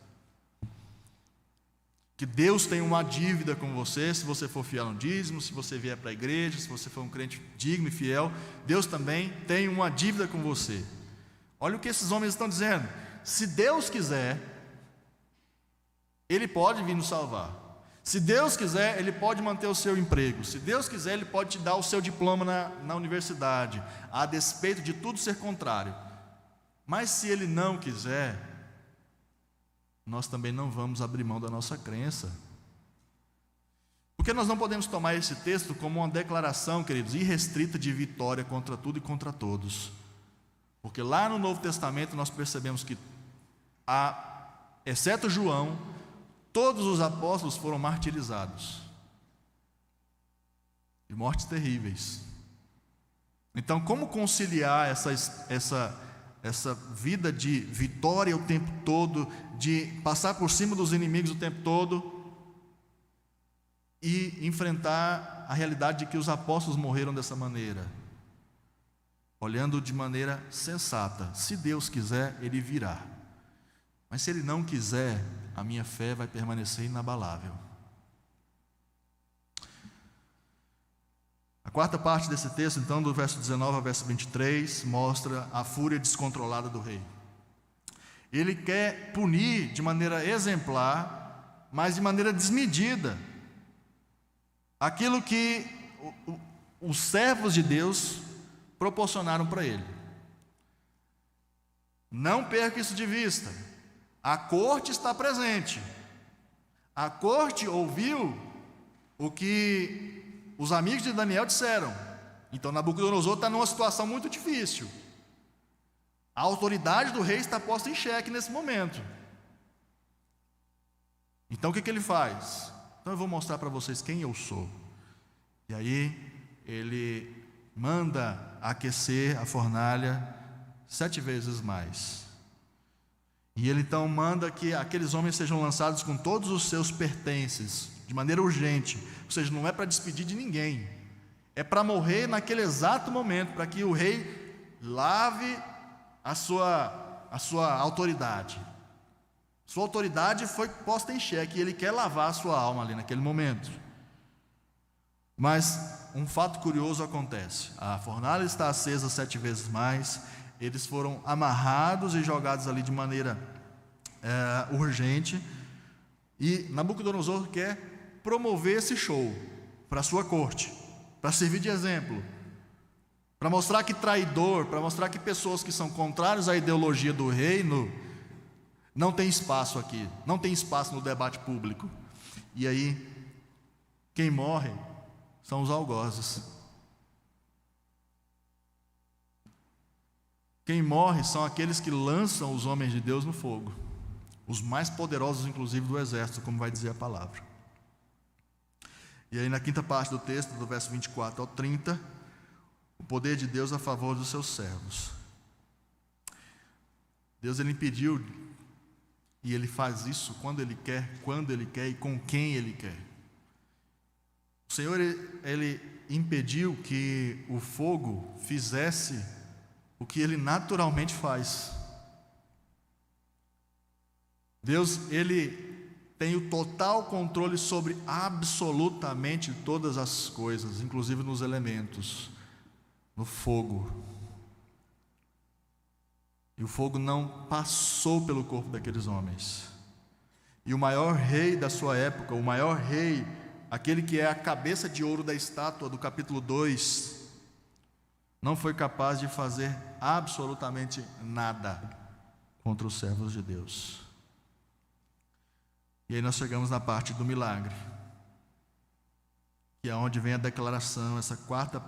Que Deus tem uma dívida com você, se você for fiel no dízimo, se você vier para a igreja, se você for um crente digno e fiel, Deus também tem uma dívida com você. Olha o que esses homens estão dizendo: se Deus quiser, Ele pode vir nos salvar. Se Deus quiser, Ele pode manter o seu emprego. Se Deus quiser, Ele pode te dar o seu diploma na universidade, a despeito de tudo ser contrário. Mas se Ele não quiser, nós também não vamos abrir mão da nossa crença. Porque nós não podemos tomar esse texto como uma declaração, queridos, irrestrita de vitória contra tudo e contra todos. Porque lá no Novo Testamento nós percebemos que, exceto João, todos os apóstolos foram martirizados, de mortes terríveis. Então, como conciliar essa vida de vitória o tempo todo, de passar por cima dos inimigos o tempo todo, e enfrentar a realidade de que os apóstolos morreram dessa maneira? Olhando de maneira sensata: se Deus quiser, Ele virá. Mas se Ele não quiser, a minha fé vai permanecer inabalável. A quarta parte desse texto, então, do verso 19 ao verso 23, mostra a fúria descontrolada do rei. Ele quer punir de maneira exemplar, mas de maneira desmedida, aquilo que os servos de Deus proporcionaram para ele. Não perca isso de vista. A corte está presente. A corte ouviu o que os amigos de Daniel disseram. Então Nabucodonosor está numa situação muito difícil. A autoridade do rei está posta em xeque nesse momento. Então o que ele faz? Então eu vou mostrar para vocês quem eu sou. E aí ele manda aquecer a fornalha 7 vezes mais. E ele então manda que aqueles homens sejam lançados com todos os seus pertences, de maneira urgente. Ou seja, não é para despedir de ninguém, é para morrer naquele exato momento, para que o rei lave a sua autoridade. Sua autoridade foi posta em xeque e ele quer lavar a sua alma ali naquele momento. Mas um fato curioso acontece: a fornalha está acesa 7 vezes mais. Eles foram amarrados e jogados ali de maneira urgente. E Nabucodonosor quer promover esse show para a sua corte, para servir de exemplo, para mostrar que traidor, para mostrar que pessoas que são contrárias à ideologia do reino não tem espaço aqui, não tem espaço no debate público. E aí, quem morre são os algozes. Quem morre são aqueles que lançam os homens de Deus no fogo, os mais poderosos inclusive do exército, como vai dizer a palavra. E aí na quinta parte do texto, do verso 24 ao 30, o poder de Deus a favor dos seus servos. Deus ele impediu E Ele faz isso quando Ele quer e com quem Ele quer. O Senhor, Ele impediu que o fogo fizesse o que Ele naturalmente faz. Deus, Ele tem o total controle sobre absolutamente todas as coisas, inclusive nos elementos, no fogo. E o fogo não passou pelo corpo daqueles homens. E o maior rei da sua época, o maior rei, aquele que é a cabeça de ouro da estátua do capítulo 2, não foi capaz de fazer absolutamente nada contra os servos de Deus. E aí nós chegamos na parte do milagre, que é onde vem a declaração, essa quarta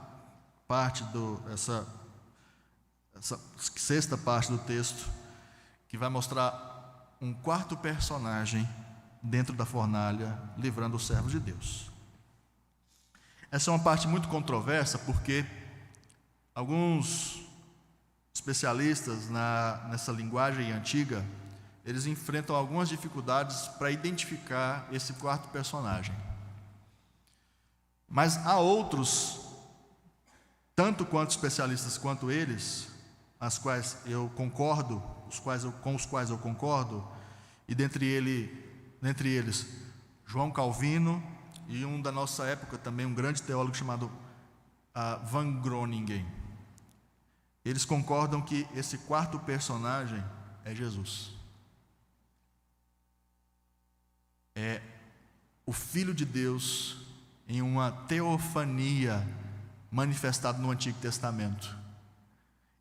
parte essa sexta parte do texto, que vai mostrar um quarto personagem dentro da fornalha, livrando os servos de Deus. Essa é uma parte muito controversa, porque alguns especialistas nessa linguagem antiga, eles enfrentam algumas dificuldades para identificar esse quarto personagem. Mas há outros, tanto quanto especialistas quanto eles, com os quais eu concordo, e dentre eles João Calvino e um da nossa época também, um grande teólogo chamado Van Groningen. Eles concordam que esse quarto personagem é Jesus. É o Filho de Deus em uma teofania manifestada no Antigo Testamento.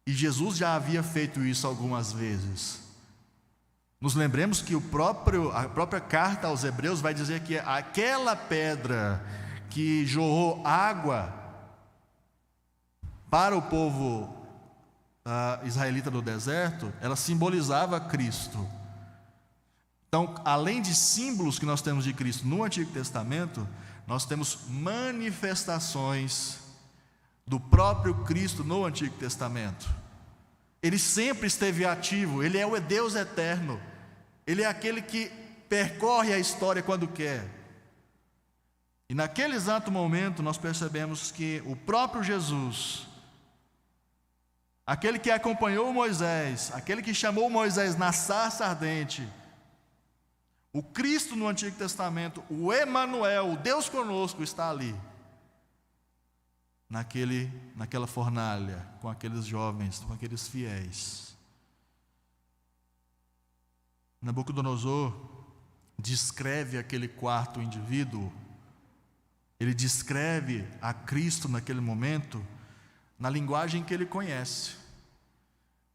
E Jesus já havia feito isso algumas vezes. Nos lembremos que a própria carta aos Hebreus vai dizer que aquela pedra que jorrou água para o povo israelita do deserto, ela simbolizava Cristo. Então, além de símbolos que nós temos de Cristo no Antigo Testamento, nós temos manifestações do próprio Cristo no Antigo Testamento. Ele sempre esteve ativo, Ele é o Deus eterno, Ele é aquele que percorre a história quando quer. E naquele exato momento nós percebemos que o próprio Jesus, aquele que acompanhou Moisés, aquele que chamou Moisés na sarça ardente, o Cristo no Antigo Testamento, o Emanuel, o Deus conosco, está ali, naquela fornalha, com aqueles jovens, com aqueles fiéis. Nabucodonosor descreve aquele quarto indivíduo, ele descreve a Cristo naquele momento, na linguagem que ele conhece.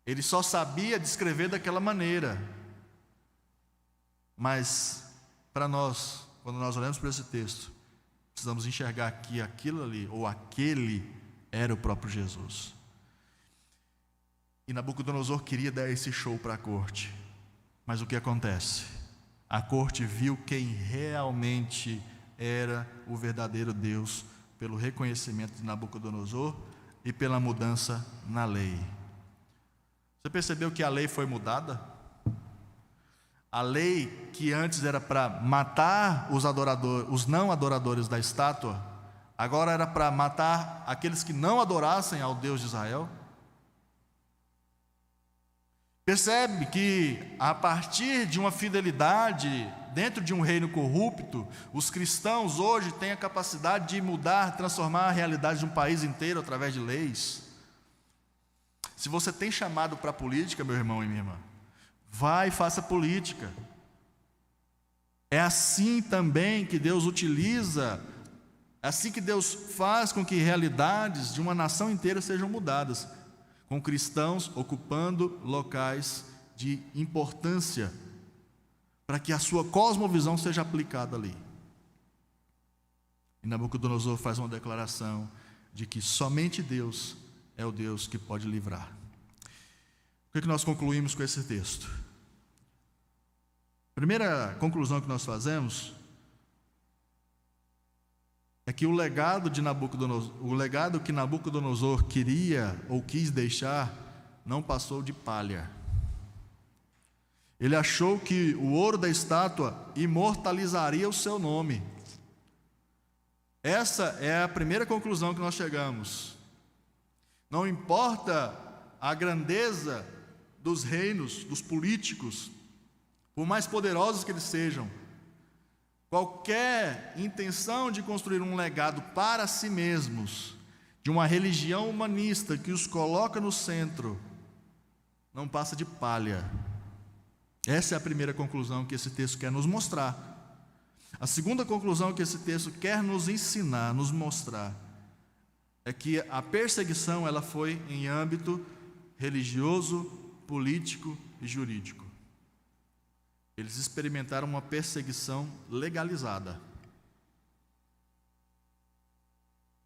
Ele só sabia descrever daquela maneira. Mas, para nós, quando nós olhamos para esse texto, precisamos enxergar que aquilo ali, ou aquele, era o próprio Jesus. E Nabucodonosor queria dar esse show para a corte. Mas o que acontece? A corte viu quem realmente era o verdadeiro Deus, pelo reconhecimento de Nabucodonosor e pela mudança na lei. Você percebeu que a lei foi mudada? A lei que antes era para matar os não adoradores da estátua, agora era para matar aqueles que não adorassem ao Deus de Israel. Percebe que a partir de uma fidelidade dentro de um reino corrupto, os cristãos hoje têm a capacidade de mudar, transformar a realidade de um país inteiro através de leis. Se você tem chamado para a política, meu irmão e minha irmã, vai e faça política. É assim também que Deus utiliza, é assim que Deus faz com que realidades de uma nação inteira sejam mudadas, com cristãos ocupando locais de importância, para que a sua cosmovisão seja aplicada ali. E Nabucodonosor faz uma declaração de que somente Deus é o Deus que pode livrar. O que nós concluímos com esse texto? A primeira conclusão que nós fazemos é que o legado que Nabucodonosor queria ou quis deixar, não passou de palha. Ele achou que o ouro da estátua imortalizaria o seu nome. Essa é a primeira conclusão que nós chegamos. Não importa a grandeza dos reinos, dos políticos, por mais poderosos que eles sejam, qualquer intenção de construir um legado para si mesmos, de uma religião humanista que os coloca no centro, não passa de palha. Essa é a primeira conclusão que esse texto quer nos mostrar. A segunda conclusão que esse texto quer nos ensinar, nos mostrar, é que a perseguição ela foi em âmbito religioso, político e jurídico. Eles experimentaram uma perseguição legalizada.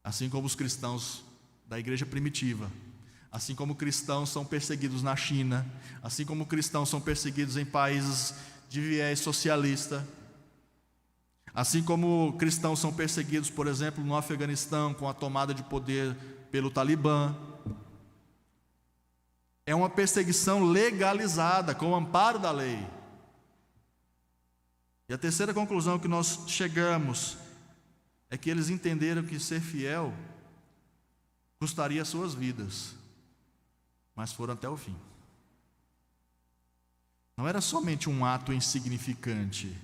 Assim como os cristãos da igreja primitiva, assim como cristãos são perseguidos na China, assim como cristãos são perseguidos em países de viés socialista, assim como cristãos são perseguidos, por exemplo, no Afeganistão, com a tomada de poder pelo Talibã. É uma perseguição legalizada, com o amparo da lei. E a terceira conclusão que nós chegamos é que eles entenderam que ser fiel custaria suas vidas, mas foram até o fim. Não era somente um ato insignificante,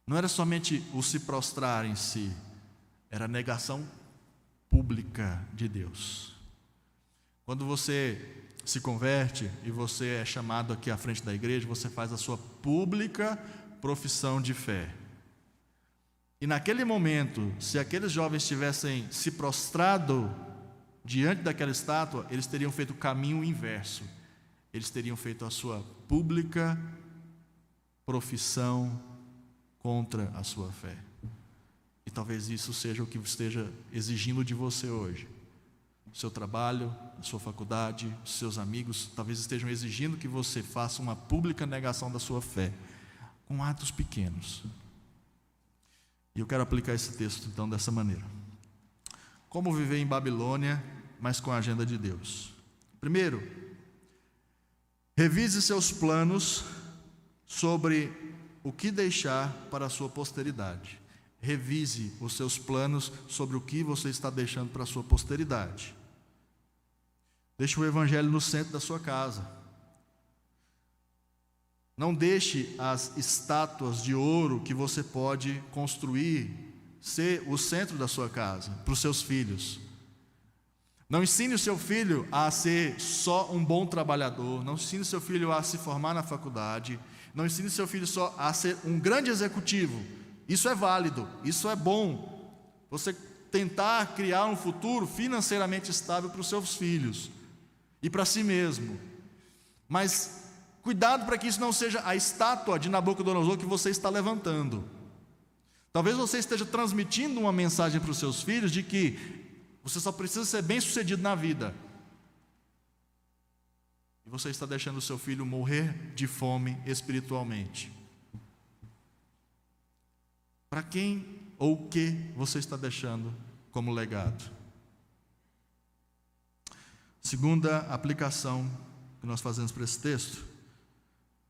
não era somente o se prostrar em si, era a negação pública de Deus. Quando você se converte e você é chamado aqui à frente da igreja, você faz a sua pública profissão de fé. E naquele momento, se aqueles jovens tivessem se prostrado diante daquela estátua, eles teriam feito o caminho inverso. Eles teriam feito a sua pública profissão contra a sua fé. E talvez isso seja o que esteja exigindo de você hoje. O seu trabalho, a sua faculdade, os seus amigos, talvez estejam exigindo que você faça uma pública negação da sua fé, com atos pequenos. E eu quero aplicar esse texto então dessa maneira. Como viver em Babilônia, mas com a agenda de Deus? Primeiro, revise seus planos sobre o que deixar para a sua posteridade. Revise os seus planos sobre o que você está deixando para a sua posteridade. Deixe o Evangelho no centro da sua casa. Não deixe as estátuas de ouro que você pode construir ser o centro da sua casa, para os seus filhos. Não ensine o seu filho a ser só um bom trabalhador. Não ensine o seu filho a se formar na faculdade. Não ensine o seu filho só a ser um grande executivo. Isso é válido, isso é bom. Você tentar criar um futuro financeiramente estável para os seus filhos e para si mesmo. Mas cuidado para que isso não seja a estátua de Nabucodonosor que você está levantando. Talvez você esteja transmitindo uma mensagem para os seus filhos de que você só precisa ser bem-sucedido na vida. E você está deixando o seu filho morrer de fome espiritualmente. Para quem ou o que você está deixando como legado? Segunda aplicação que nós fazemos para esse texto: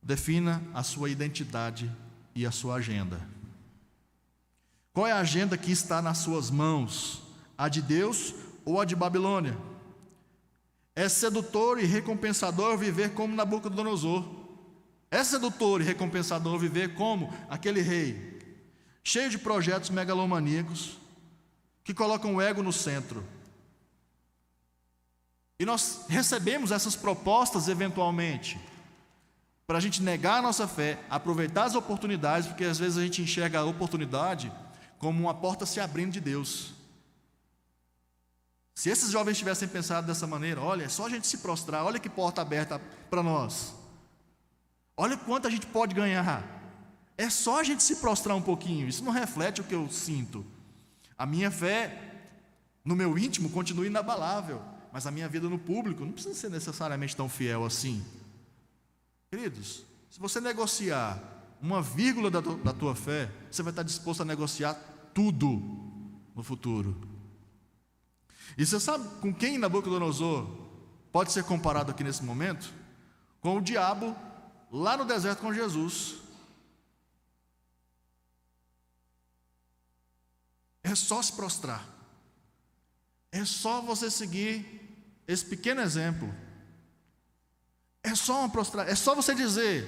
defina a sua identidade e a sua agenda. Qual é a agenda que está nas suas mãos? A de Deus ou a de Babilônia? É sedutor e recompensador viver como Nabucodonosor. É sedutor e recompensador viver como aquele rei, cheio de projetos megalomaníacos, que colocam o ego no centro. E nós recebemos essas propostas eventualmente, para a gente negar a nossa fé, aproveitar as oportunidades, porque às vezes a gente enxerga a oportunidade como uma porta se abrindo de Deus. Se esses jovens tivessem pensado dessa maneira, olha, é só a gente se prostrar, olha que porta aberta para nós, olha quanto a gente pode ganhar, é só a gente se prostrar um pouquinho, isso não reflete o que eu sinto. A minha fé no meu íntimo continua inabalável, mas a minha vida no público não precisa ser necessariamente tão fiel assim. Queridos, se você negociar uma vírgula da tua fé, você vai estar disposto a negociar tudo no futuro. E você sabe com quem Nabucodonosor pode ser comparado aqui nesse momento? Com o diabo lá no deserto com Jesus. É só se prostrar. É só você seguir esse pequeno exemplo. É só uma prostrar, é só você dizer,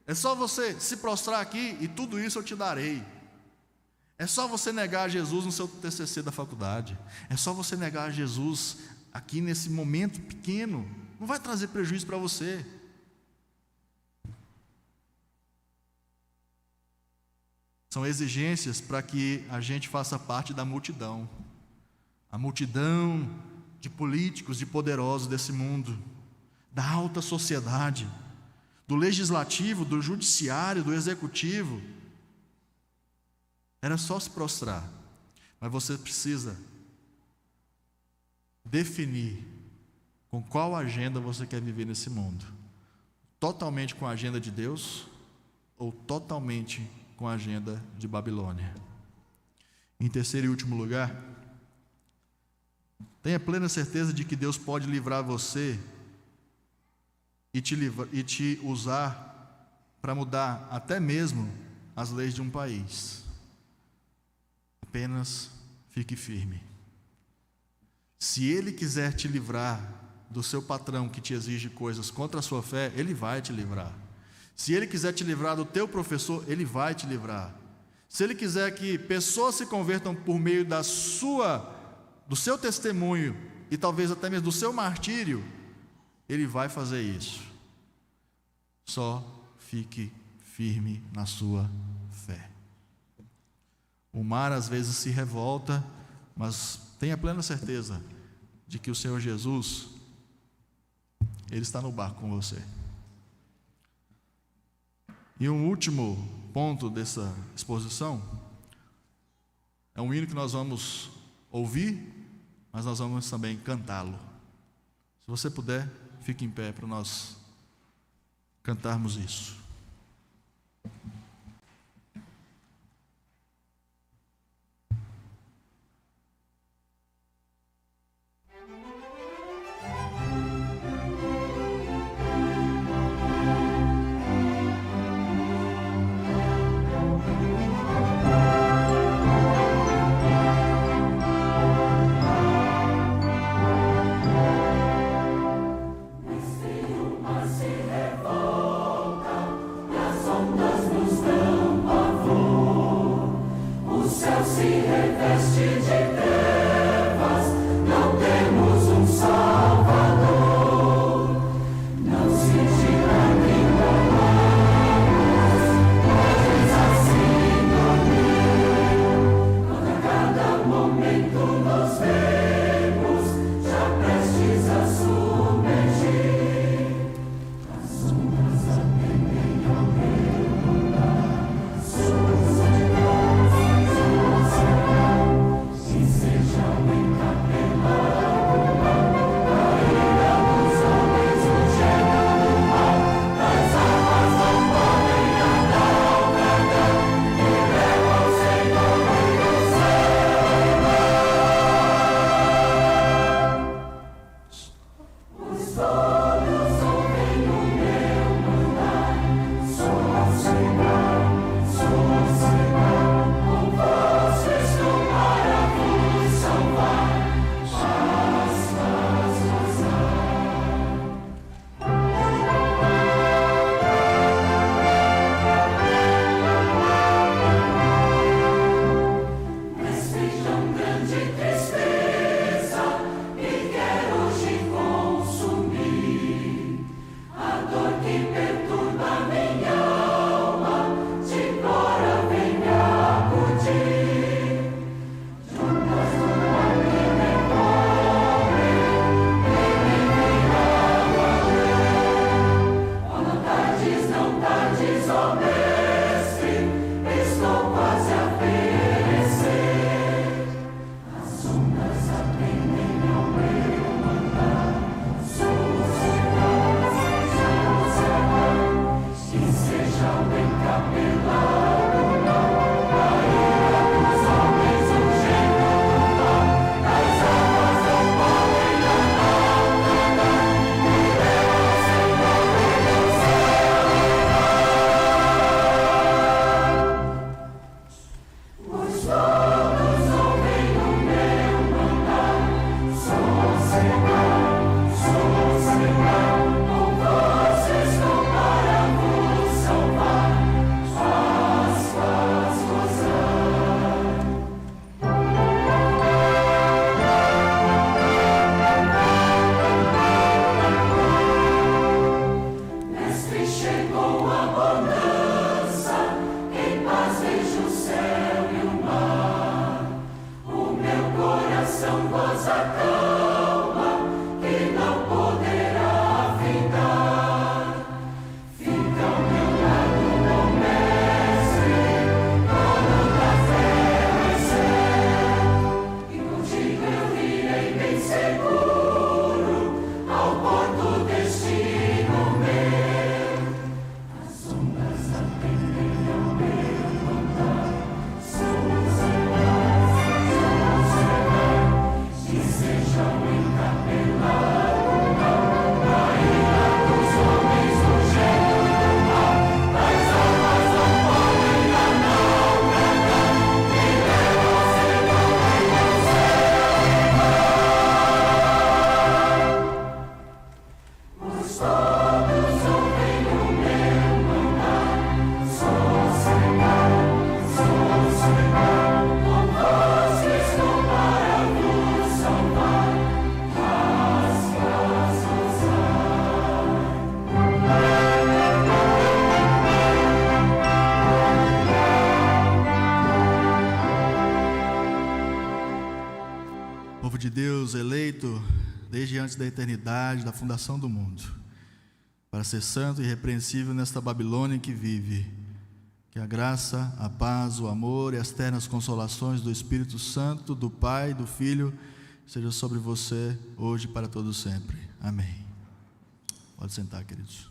é só você se prostrar aqui e tudo isso eu te darei. É só você negar Jesus no seu TCC da faculdade. É só você negar Jesus aqui nesse momento pequeno. Não vai trazer prejuízo para você. São exigências para que a gente faça parte da multidão. A multidão de políticos, de poderosos desse mundo, da alta sociedade, do legislativo, do judiciário, do executivo. Era só se prostrar, mas você precisa definir com qual agenda você quer viver nesse mundo. Totalmente com a agenda de Deus ou totalmente com a agenda de Babilônia. Em terceiro e último lugar, tenha plena certeza de que Deus pode livrar você e te usar para mudar até mesmo as leis de um país. Apenas fique firme. Se Ele quiser te livrar do seu patrão que te exige coisas contra a sua fé, Ele vai te livrar. Se Ele quiser te livrar do teu professor, Ele vai te livrar. Se Ele quiser que pessoas se convertam por meio do seu testemunho e talvez até mesmo do seu martírio, Ele vai fazer isso. Só fique firme na sua fé. O mar às vezes se revolta, mas tenha plena certeza de que o Senhor Jesus, Ele está no barco com você. E um último ponto dessa exposição é um hino que nós vamos ouvir, mas nós vamos também cantá-lo. Se você puder, fique em pé para nós cantarmos isso. Mas se revolta de Deus, eleito desde antes da eternidade, da fundação do mundo, para ser santo e irrepreensível nesta Babilônia em que vive. Que a graça, a paz, o amor e as ternas consolações do Espírito Santo, do Pai e do Filho, sejam sobre você hoje e para todo sempre. Amém. Pode sentar, queridos.